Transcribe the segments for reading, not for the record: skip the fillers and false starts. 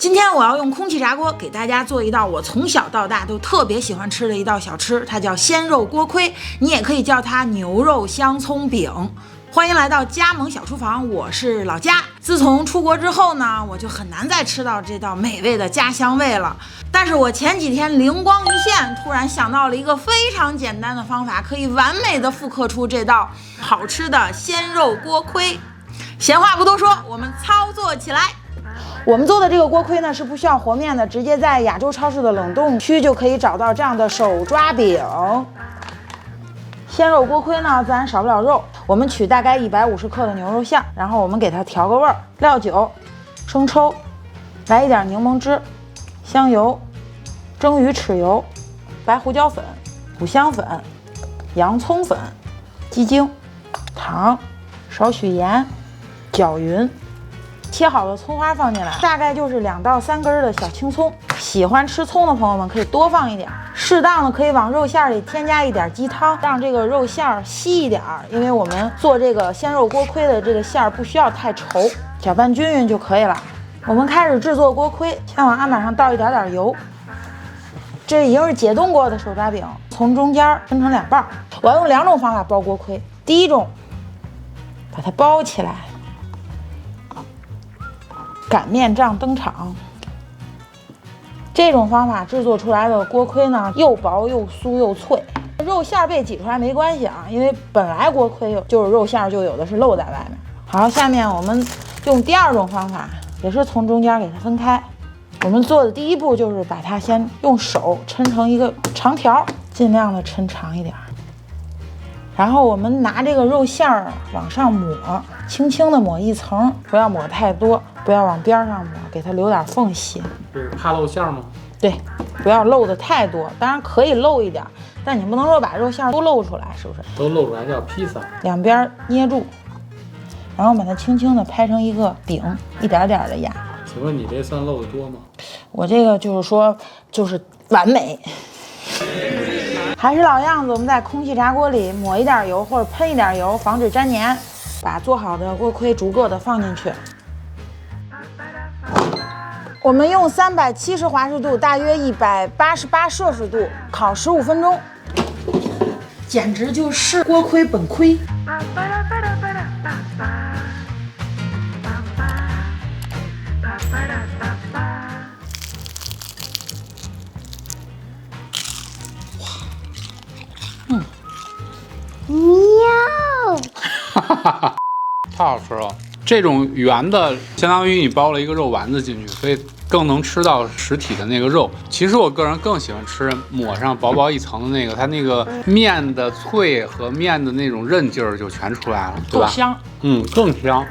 今天我要用空气炸锅给大家做一道我从小到大都特别喜欢吃的一道小吃，它叫鲜肉锅盔，你也可以叫它牛肉香葱饼。欢迎来到加盟小厨房，我是老佳。自从出国之后呢，我就很难再吃到这道美味的家乡味了。但是我前几天灵光一现，突然想到了一个非常简单的方法，可以完美的复刻出这道好吃的鲜肉锅盔。闲话不多说，我们操作起来。我们做的这个锅盔呢是不需要和面的，直接在亚洲超市的冷冻区就可以找到这样的手抓饼。鲜肉锅盔呢自然少不了肉，我们取大概150克的牛肉馅，然后我们给它调个味儿，料酒、生抽，来一点柠檬汁、香油、蒸鱼豉油、白胡椒粉、五香粉、洋葱粉、鸡精、糖，少许盐，搅匀。切好的葱花放进来，大概就是2到3根的小青葱。喜欢吃葱的朋友们可以多放一点，适当的可以往肉馅里添加一点鸡汤，让这个肉馅稀一点，因为我们做这个鲜肉锅盔的这个馅不需要太稠，搅拌均匀就可以了。我们开始制作锅盔，先往案板上倒一点油。这已经是解冻过的手抓饼，从中间分成2半。我要用2种方法包锅盔，第一种，把它包起来。擀面杖登场，这种方法制作出来的锅盔呢，又薄又酥又脆。肉馅被挤出来没关系啊，因为本来锅盔就是肉馅就有的是露在外面。好，下面我们用第2种方法，也是从中间给它分开。我们做的第一步就是把它先用手抻成一个长条，尽量的抻长一点。然后我们拿这个肉馅往上抹，轻轻的抹一层，不要抹太多，不要往边上抹，给它留点缝隙。是怕露馅吗？对，不要露的太多，当然可以露一点，但你不能说把肉馅都露出来，是不是？都露出来叫披萨。两边捏住，然后把它轻轻的拍成一个饼，一点点的压。请问你这算露的多吗？我这个就是说，就是完美。还是老样子，我们在空气炸锅里抹一点油或者喷一点油，防止粘黏。把做好的锅盔逐个的放进去。我们用370华氏度，大约188摄氏度烤15分钟，简直就是锅盔本盔。喵！太好吃了。这种圆的，相当于你包了一个肉丸子进去，所以更能吃到实体的那个肉。其实我个人更喜欢吃抹上薄薄一层的那个，它那个面的脆和面的那种韧劲儿就全出来了，对吧？够香。更香。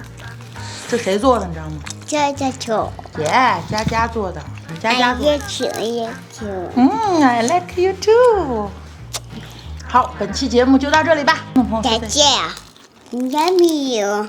这谁做的你知道吗？佳佳做，佳佳做的，佳佳做的。也请。I like you too。好，本期节目就到这里吧。再见，Yummy。